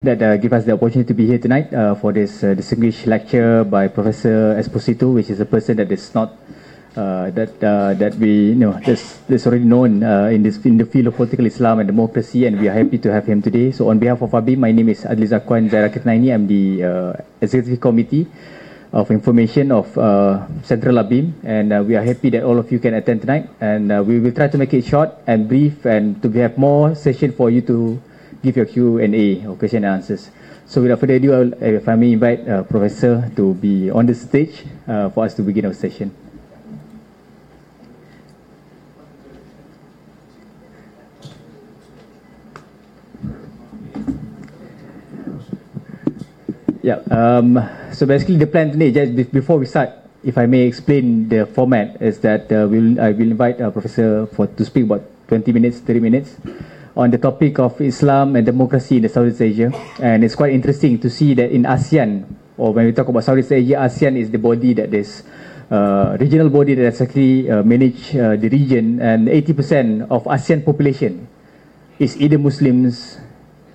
that give us the opportunity to be here tonight for this distinguished lecture by Professor Esposito, which is a person that is not that we that's already known in the field of political Islam and democracy, and we are happy to have him today. So on behalf of ABIM, my name is Adli Zakwan Zairakitnaini. I'm the Executive Committee of Information of Central ABIM, and we are happy that all of you can attend tonight, and we will try to make it short and brief, and to have more session for you to give your Q&A or question and answers. So without further ado, if I may invite Professor to be on the stage for us to begin our session. Yeah, so basically the plan today, just before we start, if I may explain the format, is that I will invite Professor to speak about 20 minutes, 30 minutes on the topic of Islam and democracy in the Southeast Asia. And it's quite interesting to see that in ASEAN, or when we talk about Southeast Asia, ASEAN is the body that is regional body that has actually manage the region, and 80% of ASEAN population is either Muslims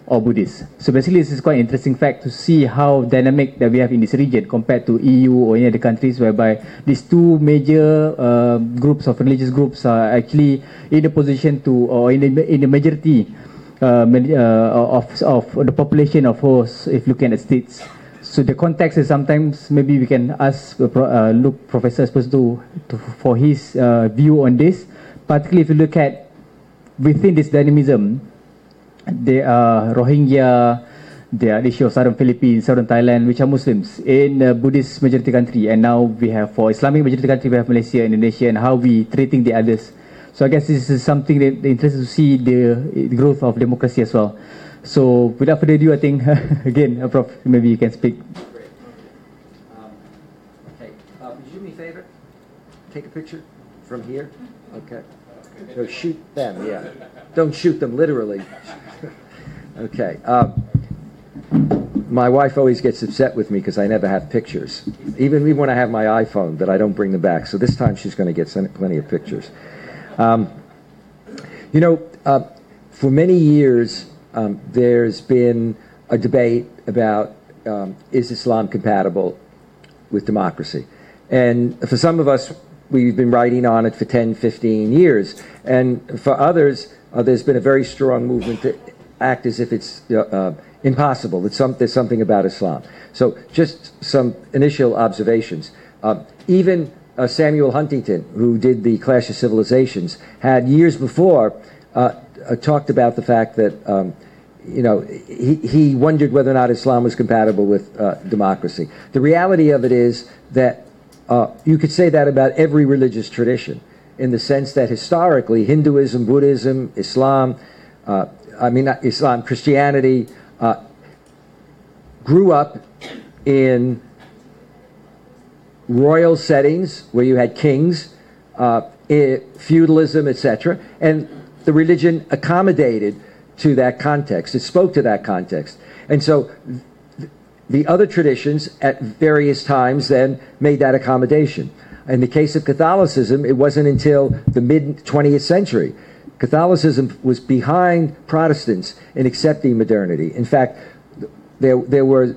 or Buddhists. So basically this is quite an interesting fact to see how dynamic that we have in this region compared to EU or any other countries, whereby these two major groups of religious groups are actually in a position to, or in the majority of the population of hosts, if looking at the states. So the context is sometimes maybe we can ask Professor Esposito for his view on this, particularly if you look at within this dynamism. There are Rohingya, there are the issue of southern Philippines, southern Thailand, which are Muslims in a Buddhist majority country, and now we have for Islamic majority country we have Malaysia, Indonesia, and how we treating the others. So I guess this is something that interesting to see the growth of democracy as well. So without further ado, I think again, Prof, maybe you can speak. Great. Okay. Would you do me a favor? Take a picture from here. Okay. So shoot them. Yeah. Don't shoot them literally. Okay. My wife always gets upset with me because I never have pictures. Even when I have my iPhone, that I don't bring them back. So this time she's going to get plenty of pictures. For many years, there's been a debate about is Islam compatible with democracy? And for some of us, we've been writing on it for 10, 15 years. And for others, there's been a very strong movement to act as if it's impossible. There's something about Islam. So just some initial observations. Even Samuel Huntington, who did the Clash of Civilizations, had years before talked about the fact that he wondered whether or not Islam was compatible with democracy. The reality of it is that you could say that about every religious tradition, in the sense that historically Hinduism, Buddhism, Islam, Christianity grew up in royal settings where you had kings, feudalism, etc., and the religion accommodated to that context. It spoke to that context. And so the other traditions at various times then made that accommodation. In the case of Catholicism, it wasn't until the mid-20th century. Catholicism was behind Protestants in accepting modernity. In fact, there were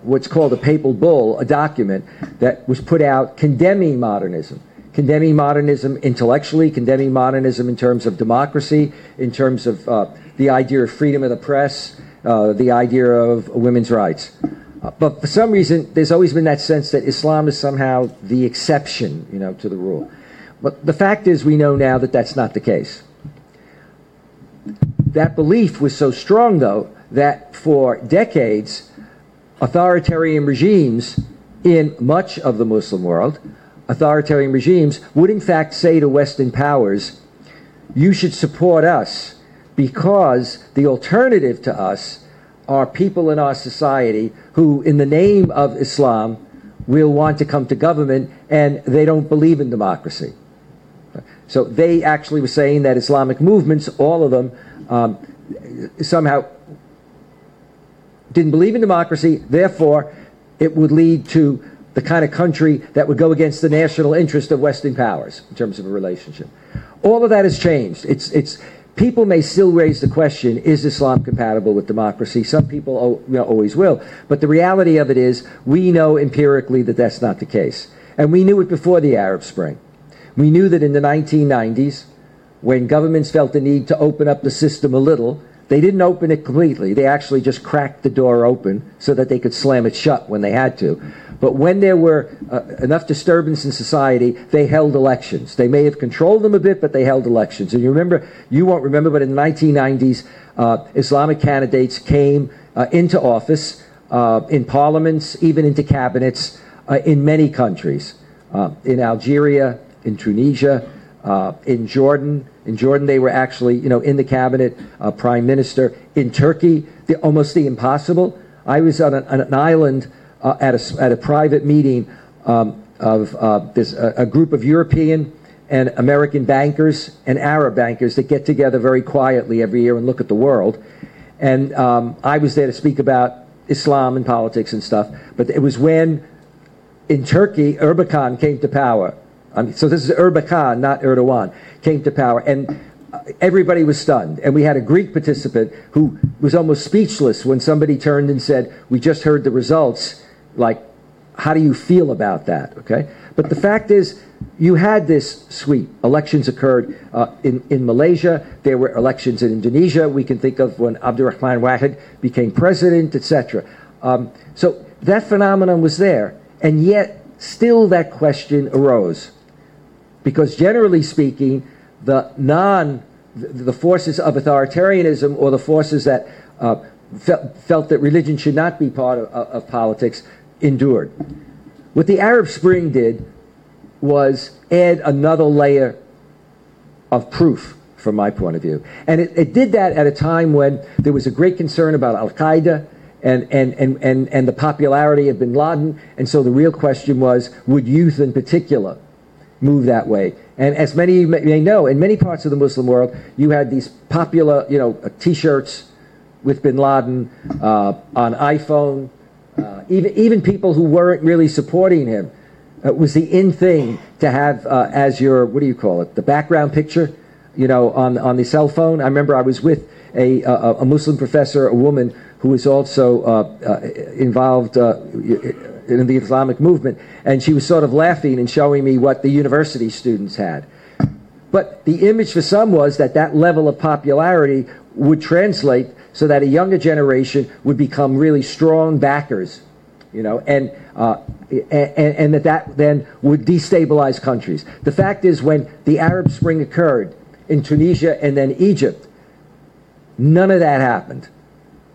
what's called a papal bull, a document that was put out condemning modernism intellectually, condemning modernism in terms of democracy, in terms of the idea of freedom of the press, the idea of women's rights. But for some reason, there's always been that sense that Islam is somehow the exception, to the rule. But the fact is, we know now that that's not the case. That belief was so strong, though, that for decades, authoritarian regimes in much of the Muslim world, authoritarian regimes would in fact say to Western powers, you should support us because the alternative to us are people in our society who, in the name of Islam, will want to come to government, and they don't believe in democracy. So they actually were saying that Islamic movements, all of them, somehow didn't believe in democracy, therefore it would lead to the kind of country that would go against the national interest of Western powers in terms of a relationship. All of that has changed. It's people may still raise the question, is Islam compatible with democracy? Some people always will. But the reality of it is, we know empirically that that's not the case. And we knew it before the Arab Spring. We knew that in the 1990s, when governments felt the need to open up the system a little, they didn't open it completely. They actually just cracked the door open so that they could slam it shut when they had to. But when there were enough disturbance in society, they held elections. They may have controlled them a bit, but they held elections. And you won't remember, but in the 1990s, Islamic candidates came into office, in parliaments, even into cabinets, in many countries. In Algeria, in Tunisia, in Jordan. In Jordan, they were actually, in the cabinet, prime minister. In Turkey, almost the impossible. I was on an island at a private meeting of a group of European and American bankers and Arab bankers that get together very quietly every year and look at the world. And I was there to speak about Islam and politics and stuff. But it was when, in Turkey, Erbakan came to power. So this is Erbakan, not Erdogan, came to power. And everybody was stunned. And we had a Greek participant who was almost speechless when somebody turned and said, we just heard the results. Like, how do you feel about that? Okay. But the fact is, you had this sweep. Elections occurred in Malaysia. There were elections in Indonesia. We can think of when Abdurrahman Wahid became president, etc. So that phenomenon was there. And yet, still that question arose. Because generally speaking, the forces of authoritarianism, or the forces that felt that religion should not be part of politics, endured. What the Arab Spring did was add another layer of proof, from my point of view. And it did that at a time when there was a great concern about Al-Qaeda and the popularity of bin Laden. And so the real question was, would youth in particular move that way? And as many may know, in many parts of the Muslim world, you had these popular, T-shirts with bin Laden on iPhone. Even people who weren't really supporting him. It was the in thing to have as your, what do you call it, the background picture, on the cell phone. I remember I was with a Muslim professor, a woman who was also involved in the Islamic movement, and she was sort of laughing and showing me what the university students had. But the image for some was that level of popularity would translate so that a younger generation would become really strong backers, and that then would destabilize countries. The fact is, when the Arab Spring occurred in Tunisia and then Egypt, none of that happened.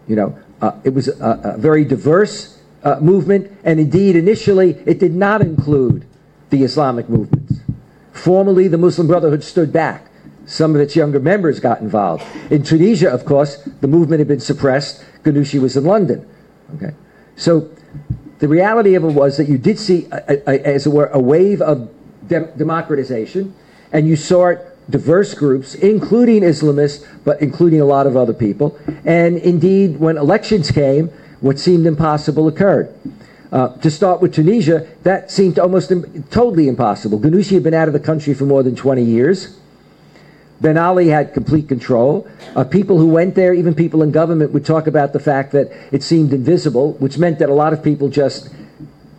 It was a very diverse movement, and indeed, initially, it did not include the Islamic movements. Formally, the Muslim Brotherhood stood back. Some of its younger members got involved. In Tunisia, of course, the movement had been suppressed. Ghanouchi was in London. Okay, so the reality of it was that you did see, as it were, a wave of democratization, and you saw it diverse groups, including Islamists, but including a lot of other people. And indeed, when elections came, what seemed impossible occurred. To start with Tunisia, that seemed almost totally impossible. Ghanouchi had been out of the country for more than 20 years. Ben Ali had complete control. People who went there, even people in government, would talk about the fact that it seemed invisible, which meant that a lot of people just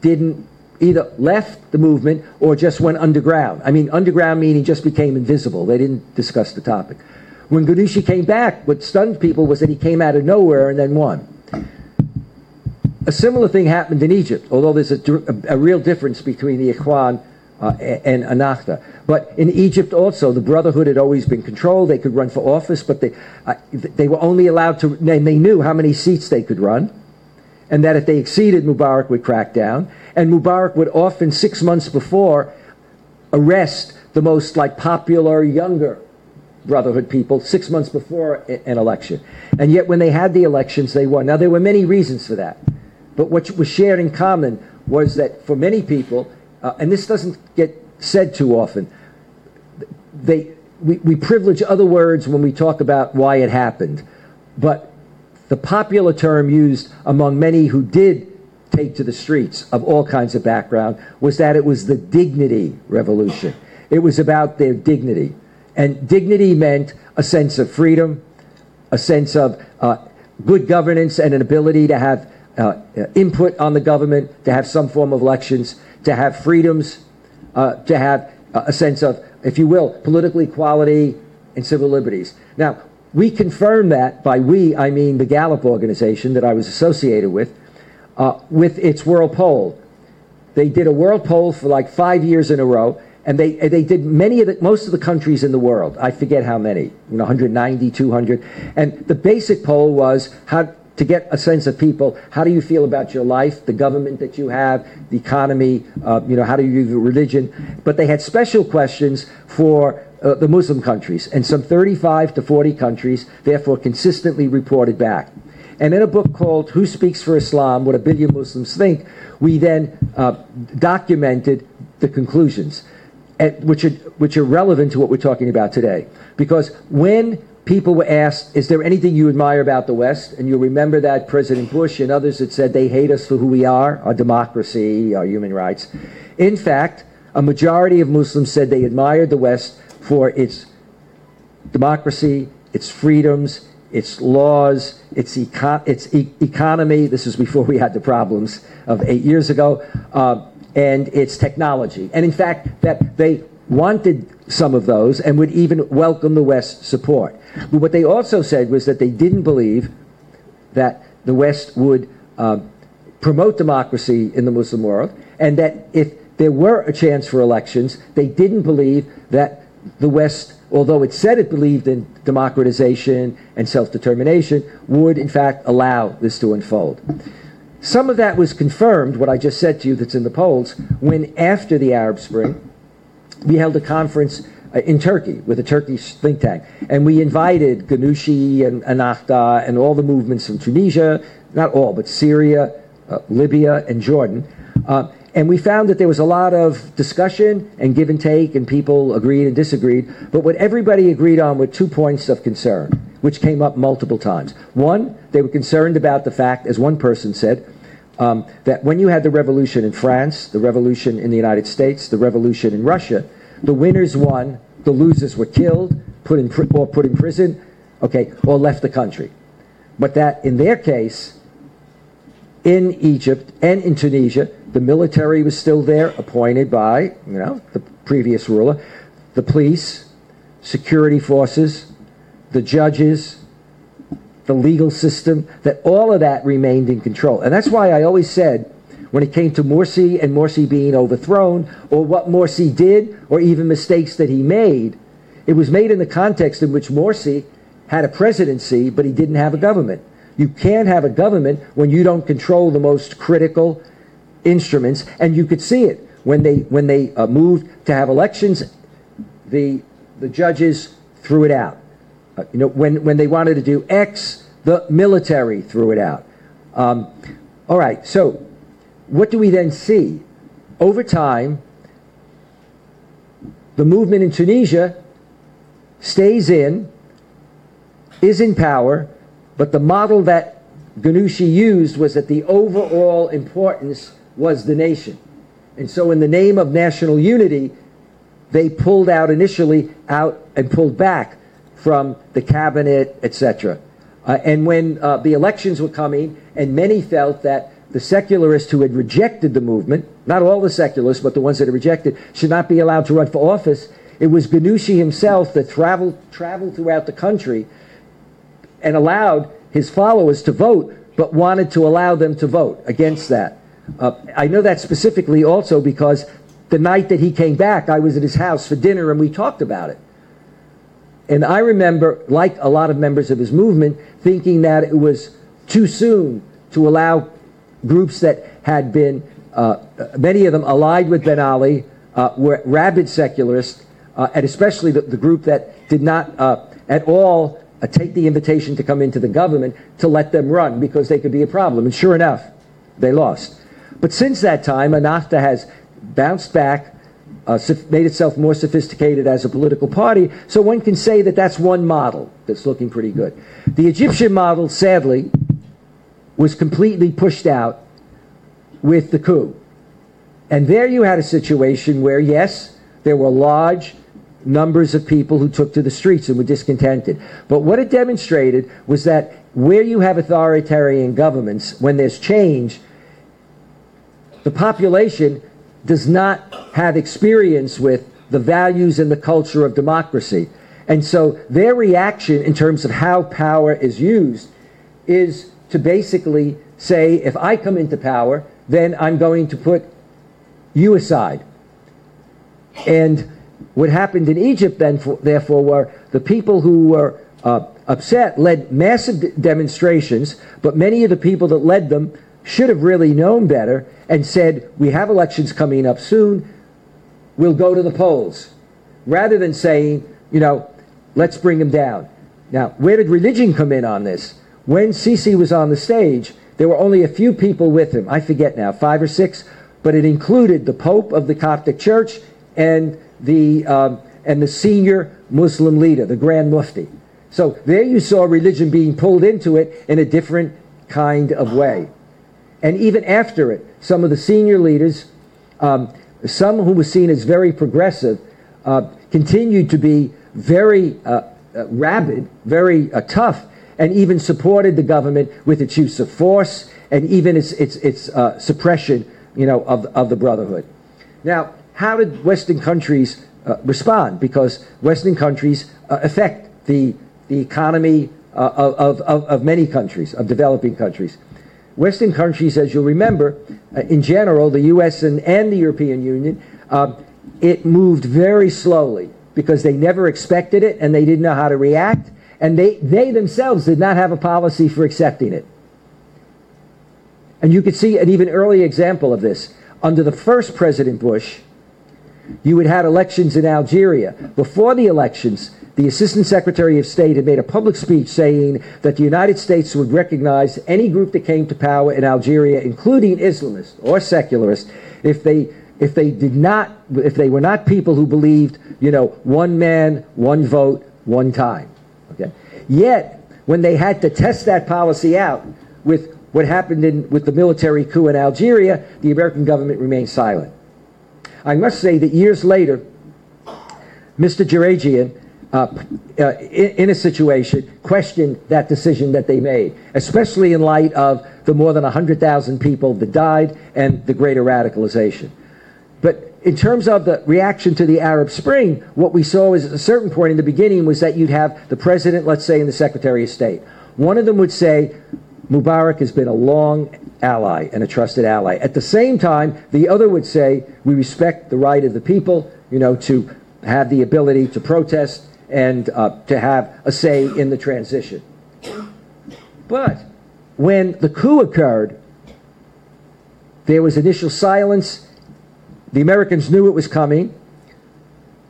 didn't either left the movement or just went underground. I mean, underground meaning just became invisible. They didn't discuss the topic. When Ghanouchi came back, what stunned people was that he came out of nowhere and then won. A similar thing happened in Egypt, although there's a real difference between the Ikhwan and Ennahda. But in Egypt also, the Brotherhood had always been controlled. They could run for office, but they were only allowed to, they knew how many seats they could run, and that if they exceeded, Mubarak would crack down. And Mubarak would often, 6 months before, arrest the most popular, younger Brotherhood people 6 months before an election. And yet when they had the elections, they won. Now, there were many reasons for that. But what was shared in common was that for many people, and this doesn't get said too often, we privilege other words when we talk about why it happened. But the popular term used among many who did take to the streets of all kinds of background was that it was the dignity revolution. It was about their dignity. And dignity meant a sense of freedom, a sense of good governance and an ability to have input on the government, to have some form of elections, to have freedoms, to have a sense of, if you will, political equality and civil liberties. Now, we confirmed that, by we, I mean the Gallup organization that I was associated with its world poll. They did a world poll for like 5 years in a row, and they did most of the countries in the world. I forget how many, 190, 200. And the basic poll was how to get a sense of people. How do you feel about your life, the government that you have, the economy, how do you view religion? But they had special questions for the Muslim countries, and some 35 to 40 countries, therefore, consistently reported back. And in a book called Who Speaks for Islam? What a Billion Muslims Think, we then documented the conclusions, which are relevant to what we're talking about today. Because when people were asked, is there anything you admire about the West? And you'll remember that President Bush and others had said they hate us for who we are, our democracy, our human rights. In fact, a majority of Muslims said they admired the West for its democracy, its freedoms, its laws, its economy. This is before we had the problems of 8 years ago, and its technology. And in fact, that they wanted some of those and would even welcome the West's support. But what they also said was that they didn't believe that the West would promote democracy in the Muslim world, and that if there were a chance for elections, they didn't believe that the West, although it said it believed in democratization and self-determination, would in fact allow this to unfold. Some of that was confirmed, what I just said to you that's in the polls, when after the Arab Spring, we held a conference in Turkey with a Turkish think tank. And we invited Ghanouchi and Ennahda and all the movements from Tunisia, not all, but Syria, Libya, and Jordan. And we found that there was a lot of discussion and give and take, and people agreed and disagreed. But what everybody agreed on were 2 points of concern, which came up multiple times. One, they were concerned about the fact, as one person said, that when you had the revolution in France, the revolution in the United States, the revolution in Russia, the winners won, the losers were killed, put in prison, or left the country. But that in their case, in Egypt and in Tunisia, the military was still there, appointed by, the previous ruler, the police, security forces, the judges, the legal system, that all of that remained in control. And that's why I always said, when it came to Morsi and Morsi being overthrown, or what Morsi did, or even mistakes that he made, it was made in the context in which Morsi had a presidency, but he didn't have a government. You can't have a government when you don't control the most critical instruments, and you could see it when they moved to have elections. The judges threw it out. When they wanted to do X, the military threw it out. All right, so what do we then see? Over time, the movement in Tunisia stays in, is in power, but the model that Ghanouchi used was that the overall importance was the nation. And so in the name of national unity, they pulled out and pulled back from the cabinet, etc. And when the elections were coming, and many felt that the secularists who had rejected the movement, not all the secularists, but the ones that had rejected, should not be allowed to run for office, it was Ghanouchi himself that traveled throughout the country and allowed his followers to vote, but wanted to allow them to vote against that. I know that specifically also because the night that he came back, I was at his house for dinner and we talked about it. And I remember, like a lot of members of his movement, thinking that it was too soon to allow groups that had been, many of them allied with Ben Ali, were rabid secularists, and especially the group that did not at all take the invitation to come into the government, to let them run because they could be a problem. And sure enough, they lost. But since that time, Ennahda has bounced back, made itself more sophisticated as a political party, so one can say that that's one model that's looking pretty good. The Egyptian model, sadly, was completely pushed out with the coup. And there you had a situation where, yes, there were large numbers of people who took to the streets and were discontented. But what it demonstrated was that where you have authoritarian governments, when there's change, the population does not have experience with the values and the culture of democracy. And so their reaction in terms of how power is used is to basically say, if I come into power, then I'm going to put you aside. And what happened in Egypt then, therefore, were the people who were upset led massive demonstrations, but many of the people that led them should have really known better and said, we have elections coming up soon, we'll go to the polls, rather than saying, you know, let's bring them down. Now, where did religion come in on this? When Sisi was on the stage, there were only a few people with him. I forget now, 5 or 6, but it included the Pope of the Coptic Church and the senior Muslim leader, the Grand Mufti. So there you saw religion being pulled into it in a different kind of way. And even after it, some of the senior leaders, some who were seen as very progressive, continued to be very rabid, very tough, and even supported the government with its use of force and even its suppression, you know, of the Brotherhood. Now, how did Western countries respond? Because Western countries affect the economy of many countries, of developing countries. Western countries, as you'll remember, in general, the U.S. and the European Union, it moved very slowly because they never expected it and they didn't know how to react, and they themselves did not have a policy for accepting it. And you could see an even early example of this. Under the first President Bush, you had had elections in Algeria. Before the elections, the Assistant Secretary of State had made a public speech saying that the United States would recognize any group that came to power in Algeria, including Islamists or secularists, if they were not people who believed, you know, one man, one vote, one time. Okay. Yet, when they had to test that policy out with what happened with the military coup in Algeria, the American government remained silent. I must say that years later, Mr. Georgetown, in a situation, questioned that decision that they made, especially in light of the more than 100,000 people that died and the greater radicalization. But in terms of the reaction to the Arab Spring, what we saw is at a certain point in the beginning was that you'd have the president, let's say, and the Secretary of State. One of them would say, Mubarak has been a long ally and a trusted ally. At the same time, the other would say, we respect the right of the people, you know, to have the ability to protest and to have a say in the transition. But when the coup occurred, there was initial silence. The Americans knew it was coming.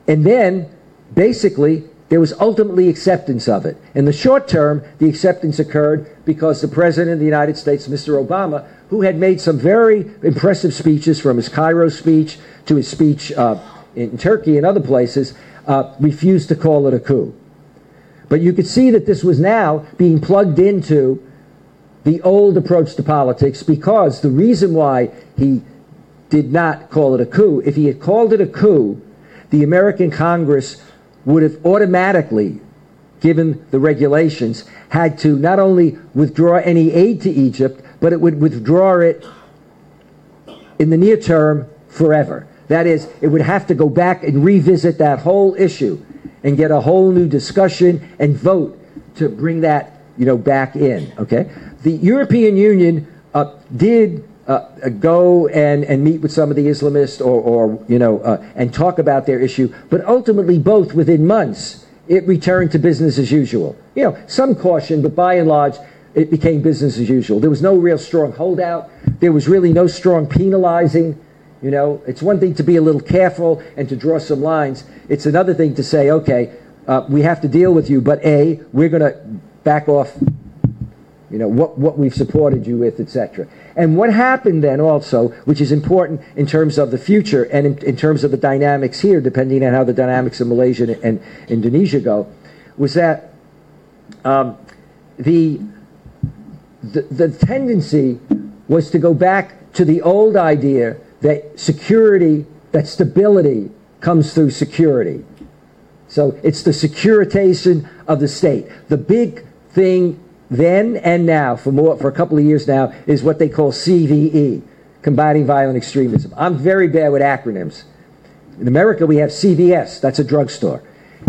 And then, basically, there was ultimately acceptance of it. In the short term, the acceptance occurred because the President of the United States, Mr. Obama, who had made some very impressive speeches, from his Cairo speech to his speech in Turkey and other places, refused to call it a coup. But you could see that this was now being plugged into the old approach to politics, because the reason why he did not call it a coup, if he had called it a coup, the American Congress would have automatically, given the regulations, had to not only withdraw any aid to Egypt, but it would withdraw it in the near term forever. That is, it would have to go back and revisit that whole issue and get a whole new discussion and vote to bring that, you know, back in. Okay, the European Union did go and meet with some of the Islamists, or you know, and talk about their issue, but ultimately, both within months, it returned to business as usual. You know, some caution, but by and large, it became business as usual. There was no real strong holdout. There was really no strong penalizing. You know, it's one thing to be a little careful and to draw some lines. It's another thing to say, okay, we have to deal with you, but A, we're going to back off, you know, what we've supported you with, etc. And what happened then also, which is important in terms of the future and in terms of the dynamics here, depending on how the dynamics of Malaysia and Indonesia go, was that the tendency was to go back to the old idea that security, that stability comes through security. So it's the securitization of the state. The big thing then and now, for a couple of years now, is what they call CVE, combating violent extremism. I'm very bad with acronyms. In America, we have CVS, that's a drugstore.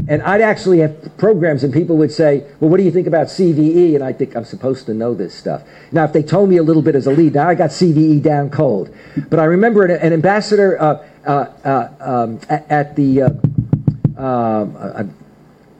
And I'd actually have programs and people would say, well, what do you think about CVE? And I think I'm supposed to know this stuff. Now, if they told me a little bit as a lead, now I got CVE down cold. But I remember an ambassador at the,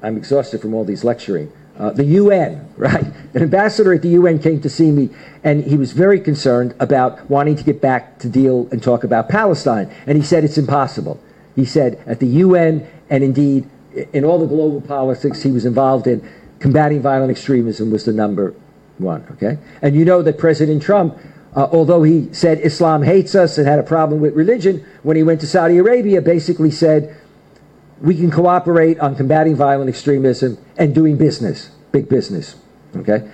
I'm exhausted from all these lecturing, the UN, right? An ambassador at the UN came to see me, and he was very concerned about wanting to get back to deal and talk about Palestine. And he said it's impossible. He said at the UN, and indeed in all the global politics he was involved in, combating violent extremism was the number one, okay? And you know that President Trump, although he said Islam hates us and had a problem with religion, when he went to Saudi Arabia, basically said, we can cooperate on combating violent extremism and doing business, big business, okay?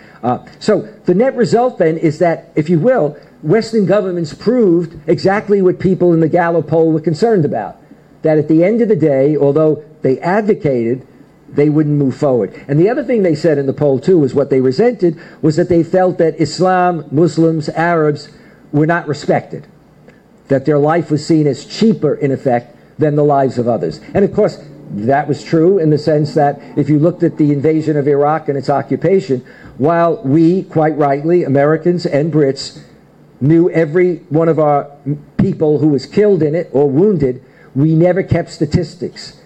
So the net result then is that, if you will, Western governments proved exactly what people in the Gallup poll were concerned about, that at the end of the day, although they advocated, they wouldn't move forward. And the other thing they said in the poll, too, was what they resented was that they felt that Islam, Muslims, Arabs were not respected, that their life was seen as cheaper, in effect, than the lives of others. And, of course, that was true in the sense that if you looked at the invasion of Iraq and its occupation, while we, quite rightly, Americans and Brits, knew every one of our people who was killed in it or wounded, we never kept statistics.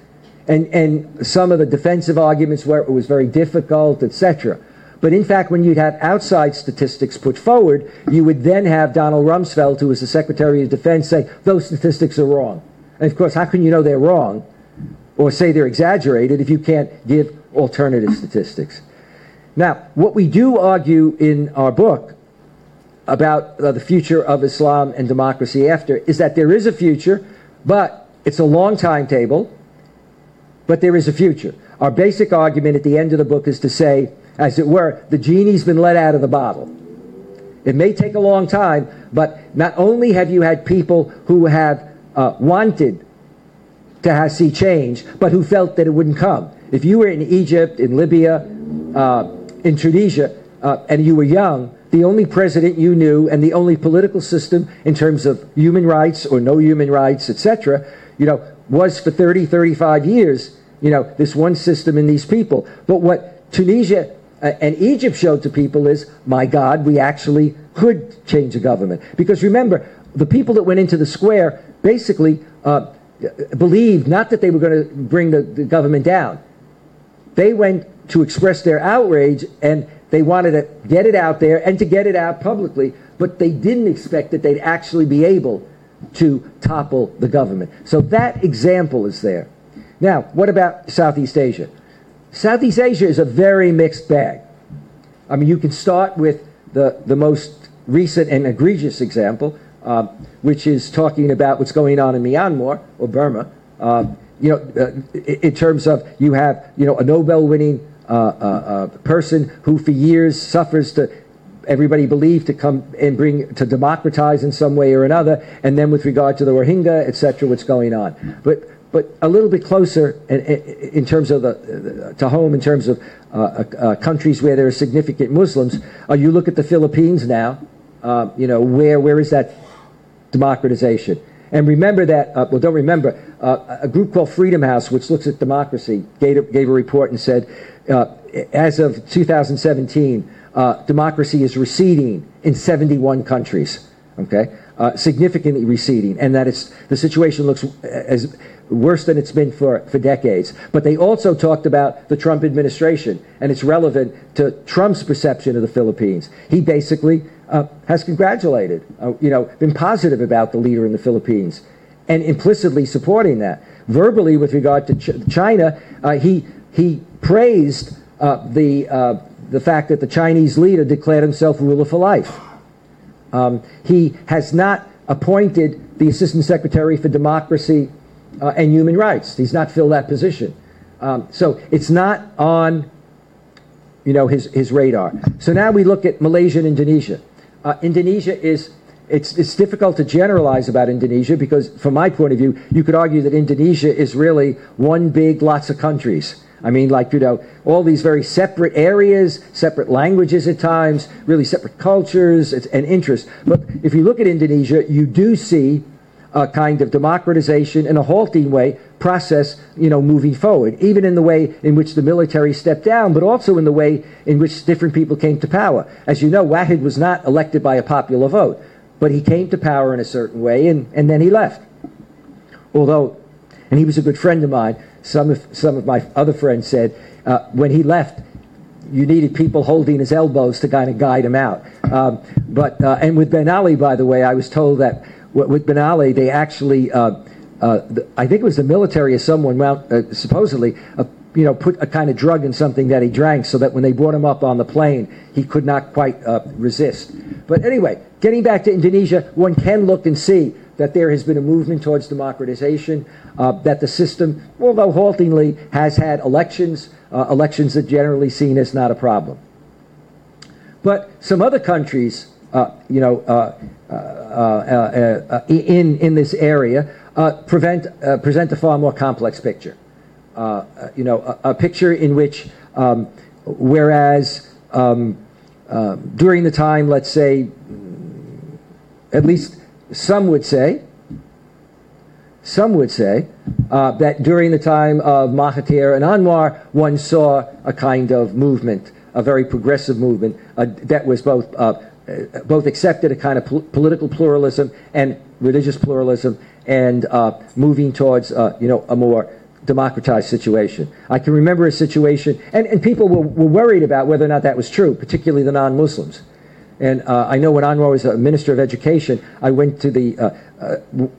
And some of the defensive arguments were it was very difficult, etc. But in fact, when you'd have outside statistics put forward, you would then have Donald Rumsfeld, who was the Secretary of Defense, say, those statistics are wrong. And of course, how can you know they're wrong or say they're exaggerated if you can't give alternative statistics? Now, what we do argue in our book about the future of Islam and democracy after is that there is a future, but it's a long timetable, but there is a future. Our basic argument at the end of the book is to say, as it were, the genie's been let out of the bottle. It may take a long time, but not only have you had people who have wanted to see change, but who felt that it wouldn't come. If you were in Egypt, in Libya, in Tunisia, and you were young, the only president you knew and the only political system in terms of human rights or no human rights, etc., was for 30, 35 years, this one system and these people. But what Tunisia and Egypt showed to people is, my God, we actually could change a government. Because remember, the people that went into the square basically believed not that they were going to bring the government down. They went to express their outrage, and they wanted to get it out there and to get it out publicly, but they didn't expect that they'd actually be able to topple the government. So that example is there. Now, what about Southeast Asia? Southeast Asia is a very mixed bag. I mean, you can start with the most recent and egregious example, which is talking about what's going on in Myanmar or Burma. In terms of you have a Nobel-winning person who for years suffers to everybody believed to come and to democratize in some way or another, and then with regard to the Rohingya, etc., what's going on. But a little bit closer in terms of to home, in terms of countries where there are significant Muslims, you look at the Philippines now. Where is that democratization? And remember that, don't remember, a group called Freedom House, which looks at democracy, gave a report and said, as of 2017, democracy is receding in 71 countries, okay? Significantly receding, and that the situation looks as worse than it's been for decades. But they also talked about the Trump administration, and it's relevant to Trump's perception of the Philippines. He basically has congratulated, been positive about the leader in the Philippines, and implicitly supporting that. Verbally, with regard to China, he praised the fact that the Chinese leader declared himself ruler for life. He has not appointed the Assistant Secretary for Democracy and Human Rights. He's not filled that position. So it's not on his radar. So now we look at Malaysia and Indonesia. Indonesia is it's difficult to generalize about Indonesia because, from my point of view, you could argue that Indonesia is really one big lots of countries. I mean, like, all these very separate areas, separate languages at times, really separate cultures and interests. But if you look at Indonesia, you do see a kind of democratization in a halting way process, moving forward, even in the way in which the military stepped down, but also in the way in which different people came to power. As you know, Wahid was not elected by a popular vote, but he came to power in a certain way, and then he left. And he was a good friend of mine, some of my other friends said, when he left, you needed people holding his elbows to kind of guide him out. And with Ben Ali, by the way, I was told that with Ben Ali, they actually, I think it was the military or someone, supposedly, put a kind of drug in something that he drank so that when they brought him up on the plane, he could not quite resist. But anyway, getting back to Indonesia, one can look and see that there has been a movement towards democratization, that the system, although haltingly, has had elections that generally seen as not a problem. But some other countries, in this area, present a far more complex picture. A picture in which, whereas during the time, let's say, at least some would say that during the time of Mahathir and Anwar, one saw a kind of movement, a very progressive movement that was both accepted a kind of political pluralism and religious pluralism, and moving towards a more democratized situation. I can remember a situation, and people were worried about whether or not that was true, particularly the non-Muslims. And I know when Anwar was a minister of education, I went to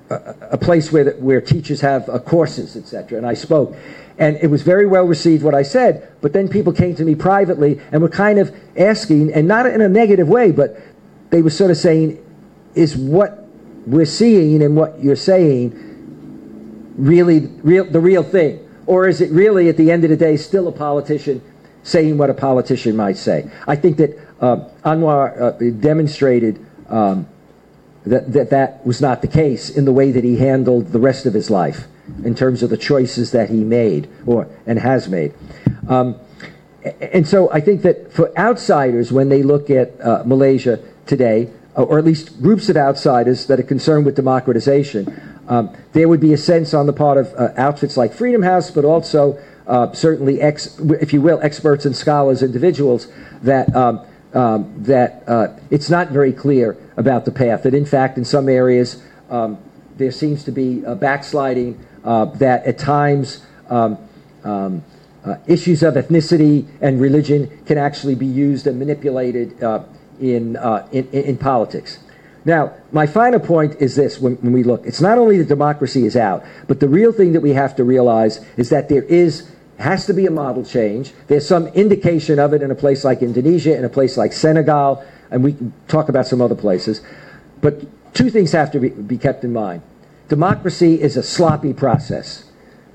a place where teachers have courses, etc., and I spoke. And it was very well received what I said, but then people came to me privately and were kind of asking, and not in a negative way, but they were sort of saying, is what we're seeing and what you're saying really the real thing? Or is it really, at the end of the day, still a politician saying what a politician might say? I think that Anwar demonstrated that was not the case in the way that he handled the rest of his life, in terms of the choices that he made and has made. And so I think that for outsiders, when they look at Malaysia today, or at least groups of outsiders that are concerned with democratization, there would be a sense on the part of outfits like Freedom House, but also certainly, if you will, experts and scholars, individuals, that it's not very clear about the path. That in fact, in some areas, there seems to be a backsliding, that at times issues of ethnicity and religion can actually be used and manipulated in politics. Now, my final point is this: when we look, it's not only that democracy is out, but the real thing that we have to realize is that there has to be a model change. There's some indication of it in a place like Indonesia, in a place like Senegal, and we can talk about some other places. But two things have to be kept in mind. Democracy is a sloppy process.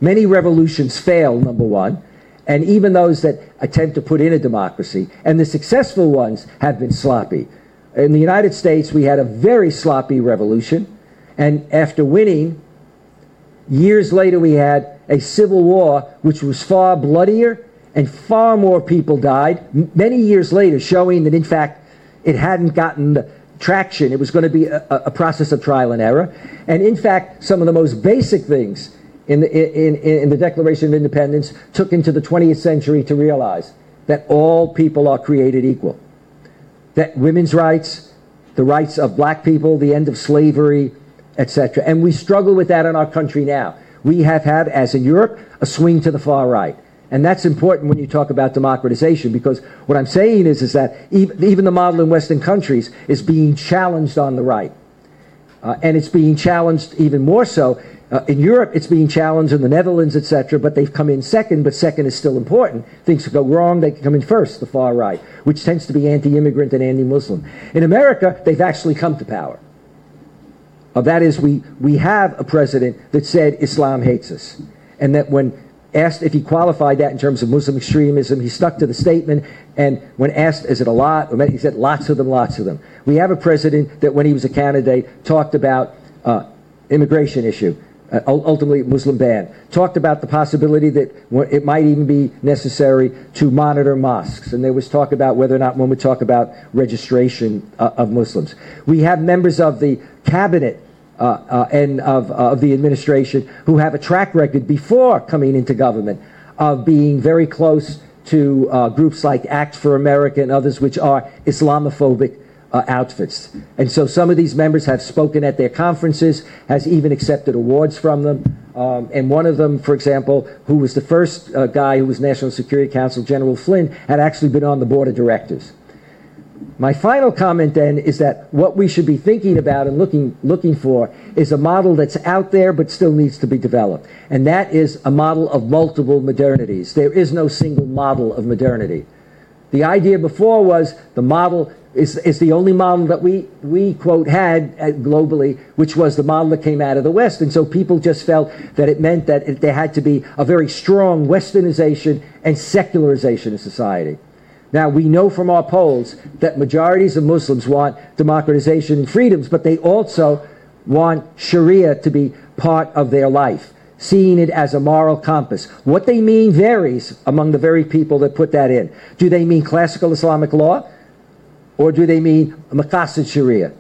Many revolutions fail, number one, and even those that attempt to put in a democracy, and the successful ones have been sloppy. In the United States, we had a very sloppy revolution, and after winning, years later we had a civil war which was far bloodier and far more people died, many years later, showing that in fact it hadn't gotten the traction. It was going to be a process of trial and error. And in fact, some of the most basic things in the Declaration of Independence took into the 20th century to realize that all people are created equal. That women's rights, the rights of black people, the end of slavery, etc. And we struggle with that in our country now. We have had, as in Europe, a swing to the far right. And that's important when you talk about democratization, because what I'm saying is that even the model in Western countries is being challenged on the right. And it's being challenged even more so. In Europe, it's being challenged in the Netherlands, etc., but they've come in second, but second is still important. Things go wrong, they come in first, the far right, which tends to be anti-immigrant and anti-Muslim. In America, they've actually come to power. That is, we have a president that said Islam hates us. And that when asked if he qualified that in terms of Muslim extremism, he stuck to the statement, and when asked, is it a lot, or many, he said, lots of them, lots of them. We have a president that when he was a candidate talked about immigration issue, ultimately Muslim ban, talked about the possibility that it might even be necessary to monitor mosques, and there was talk about whether or not one would talk about registration of Muslims. We have members of the cabinet and of the administration who have a track record before coming into government of being very close to groups like Act for America and others, which are Islamophobic outfits. And so some of these members have spoken at their conferences, has even accepted awards from them. And one of them, for example, who was the first guy who was National Security Council, General Flynn, had actually been on the board of directors. My final comment then is that what we should be thinking about and looking for is a model that's out there but still needs to be developed. And that is a model of multiple modernities. There is no single model of modernity. The idea before was the model is the only model that we quote had globally, which was the model that came out of the West. And so people just felt that it meant that there had to be a very strong Westernization and secularization of society. Now, we know from our polls that majorities of Muslims want democratization and freedoms, but they also want Sharia to be part of their life, seeing it as a moral compass. What they mean varies among the very people that put that in. Do they mean classical Islamic law? Or do they mean maqasid Sharia?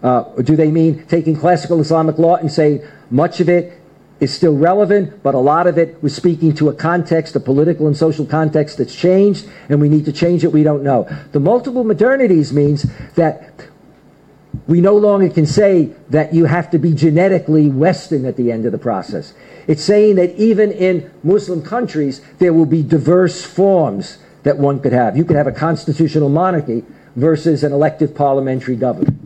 Or do they mean taking classical Islamic law and saying much of it is still relevant, but a lot of it was speaking to a context, a political and social context that's changed, and we need to change it? We don't know. The multiple modernities means that we no longer can say that you have to be genetically Western at the end of the process. It's saying that even in Muslim countries, there will be diverse forms that one could have. You could have a constitutional monarchy versus an elective parliamentary government.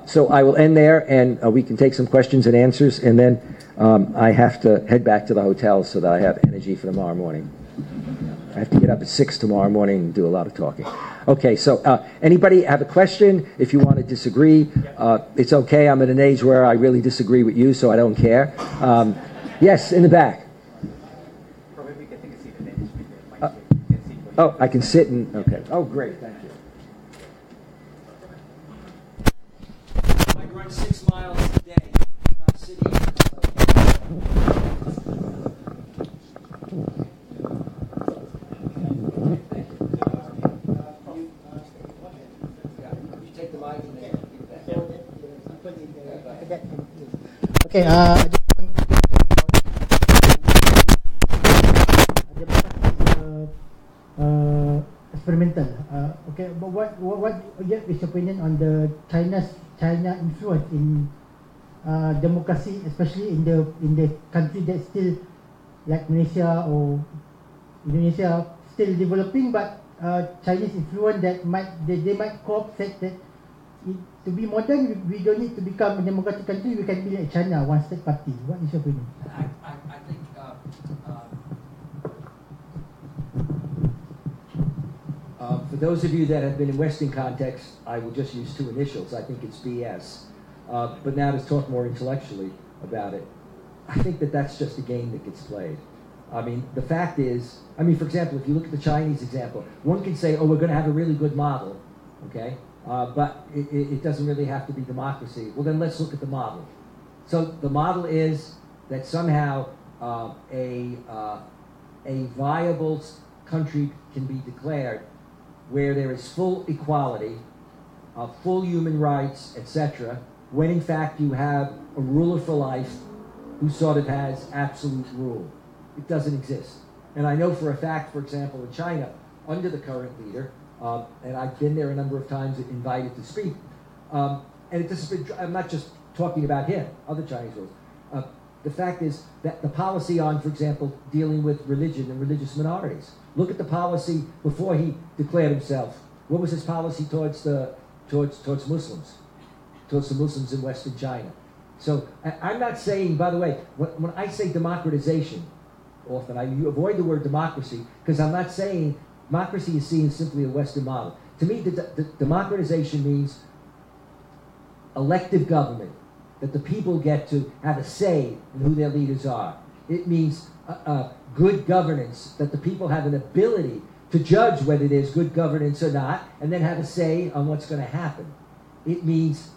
So I will end there, and we can take some questions and answers, and then I have to head back to the hotel so that I have energy for tomorrow morning. I have to get up at 6 tomorrow morning and do a lot of talking. Okay, so anybody have a question? If you want to disagree, it's okay. I'm at an age where I really disagree with you, so I don't care. Yes, in the back. Oh, I can sit and, okay. Oh, great, thank you. I run 6 miles a day. I'm sitting here. You take the mic in there. Okay, I just experimental. Okay, but what is your opinion on the China influence in democracy, especially in the country that's still like Malaysia or Indonesia, still developing, but Chinese influence that they might co-optate that to be modern, we don't need to become a democratic country. We can be like China, one state party. What is your opinion? I think for those of you that have been in Western context, I will just use 2 initials. I think it's BS. But now to talk more intellectually about it, I think that that's just a game that gets played. I mean, the fact is, for example, if you look at the Chinese example, one can say, oh, we're going to have a really good model, okay? But it doesn't really have to be democracy. Well, then let's look at the model. So the model is that somehow a viable country can be declared where there is full equality, full human rights, etc., when in fact you have a ruler for life who sort of has absolute rule. It doesn't exist. And I know for a fact, for example, in China, under the current leader, and I've been there a number of times invited to speak, and it just, I'm not just talking about him, other Chinese rulers. The fact is that the policy on, for example, dealing with religion and religious minorities. Look at the policy before he declared himself. What was his policy towards Muslims, towards the Muslims in Western China? So I'm not saying, by the way, when I say democratization, often you avoid the word democracy because I'm not saying democracy is seen as simply a Western model. To me, the democratization means elective government, that the people get to have a say in who their leaders are. It means good governance, that the people have an ability to judge whether there's good governance or not, and then have a say on what's going to happen. It means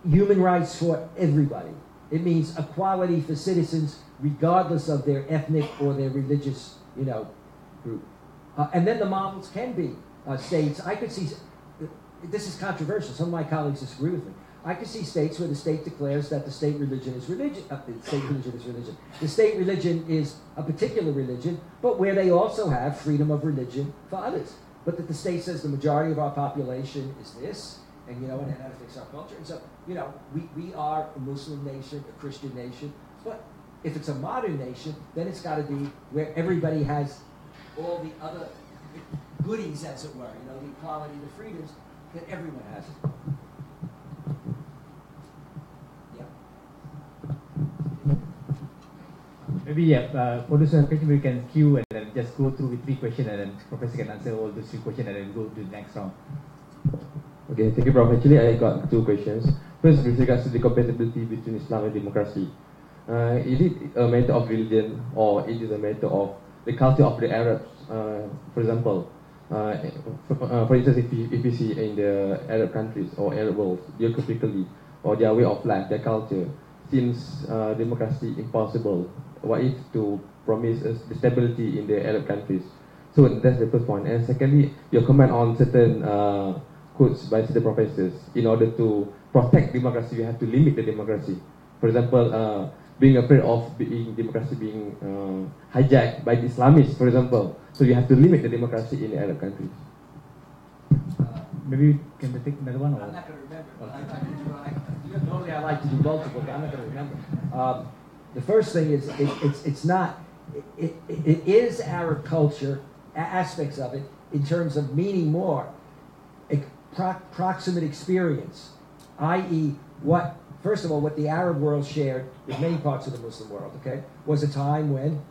human rights for everybody. It means equality for citizens, regardless of their ethnic or their religious, group. And then the models can be states. I could see, this is controversial. Some of my colleagues disagree with me. I could see states where the state declares that the state religion is religion. The state religion is a particular religion, but where they also have freedom of religion for others. But that the state says the majority of our population is this, and and that affects our culture. And so, we are a Muslim nation, a Christian nation, but if it's a modern nation, then it's got to be where everybody has all the other goodies, as it were, the equality, the freedoms, that everyone has it. Maybe for those questions we can queue and then just go through with 3 questions and then Professor can answer all those 3 questions and then go to the next round. Okay, thank you, Prof. Actually, I got 2 questions. First, with regards to the compatibility between Islam and democracy. Is it a matter of religion or it is a matter of the culture of the Arabs? For example, for instance, if you see in the Arab countries or Arab world, geographically, or their way of life, their culture, seems democracy impossible. What is to promise us the stability in the Arab countries? So that's the first point. And secondly, your comment on certain quotes by certain professors. In order to protect democracy, you have to limit the democracy. For example, being afraid of democracy being hijacked by the Islamists, for example. So you have to limit the democracy in the Arab countries. Maybe we can take another one? Or? I'm not going to remember. Normally I like to do multiple, but I'm not going to remember. The first thing is, it's not, it is Arab culture, aspects of it, in terms of meaning more, a proximate experience, i.e. first of all, what the Arab world shared with many parts of the Muslim world, okay, was a time when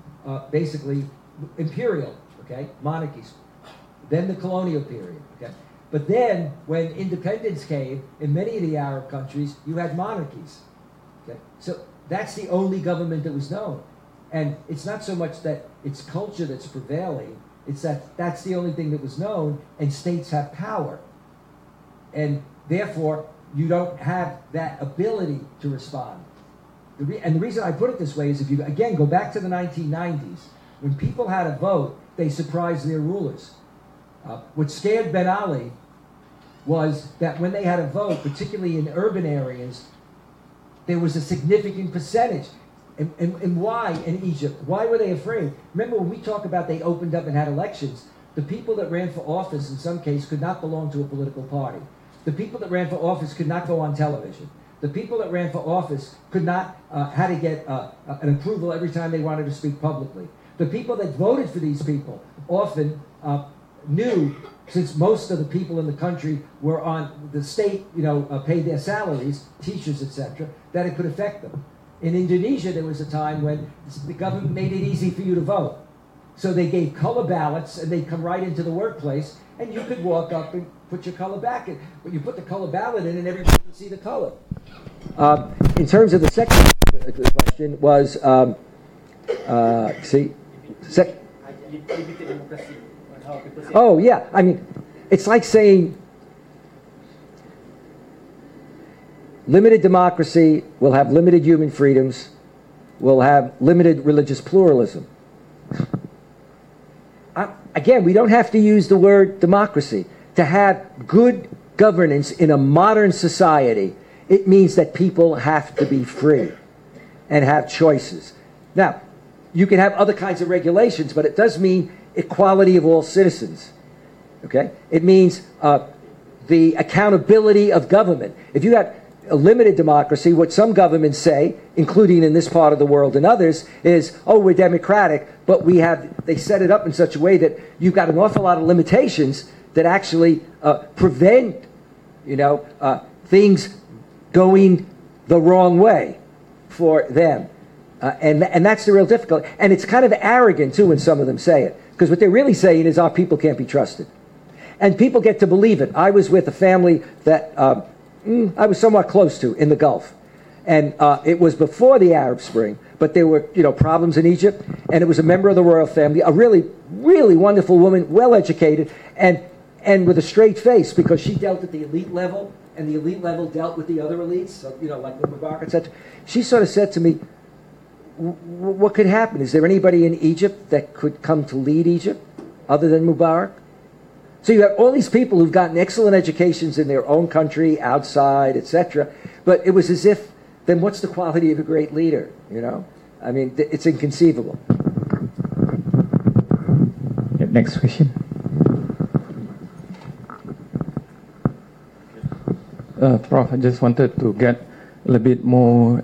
basically imperial, okay, monarchies, then the colonial period, okay. But then when independence came, in many of the Arab countries, you had monarchies, okay. So that's the only government that was known. And it's not so much that it's culture that's prevailing, it's that that's the only thing that was known, and states have power. And therefore, you don't have that ability to respond. And the reason I put it this way is if you, again, go back to the 1990s, when people had a vote, they surprised their rulers. What scared Ben Ali was that when they had a vote, particularly in urban areas, there was a significant percentage. And why in Egypt? Why were they afraid? Remember when we talk about they opened up and had elections, the people that ran for office in some cases could not belong to a political party. The people that ran for office could not go on television. The people that ran for office could not, had to get an approval every time they wanted to speak publicly. The people that voted for these people often knew, since most of the people in the country were on the state, paid their salaries, teachers, etc., that it could affect them. In Indonesia, there was a time when the government made it easy for you to vote. So they gave color ballots, and they'd come right into the workplace, and you could walk up and put your color back in. But you put the color ballot in, and everybody could see the color. In terms of the second question was, oh, yeah. I mean, it's like saying limited democracy will have limited human freedoms, will have limited religious pluralism. Again, we don't have to use the word democracy. To have good governance in a modern society, it means that people have to be free and have choices. Now, you can have other kinds of regulations, but it does mean equality of all citizens. Okay? It means the accountability of government. If you have a limited democracy, what some governments say, including in this part of the world and others, is, oh, we're democratic, but they set it up in such a way that you've got an awful lot of limitations that actually prevent, things going the wrong way for them. And that's the real difficulty. And it's kind of arrogant, too, when some of them say it. Because what they're really saying is our people can't be trusted. And people get to believe it. I was with a family that I was somewhat close to in the Gulf. And it was before the Arab Spring, but there were, problems in Egypt. And it was a member of the royal family, a really, really wonderful woman, well-educated, and with a straight face, because she dealt at the elite level, and the elite level dealt with the other elites, so, like the Mubarak, etc. She sort of said to me, what could happen? Is there anybody in Egypt that could come to lead Egypt other than Mubarak? So you have all these people who've gotten excellent educations in their own country, outside, etc. But it was as if, then what's the quality of a great leader? I mean, it's inconceivable. Yeah, next question. Prof, I just wanted to get a little bit more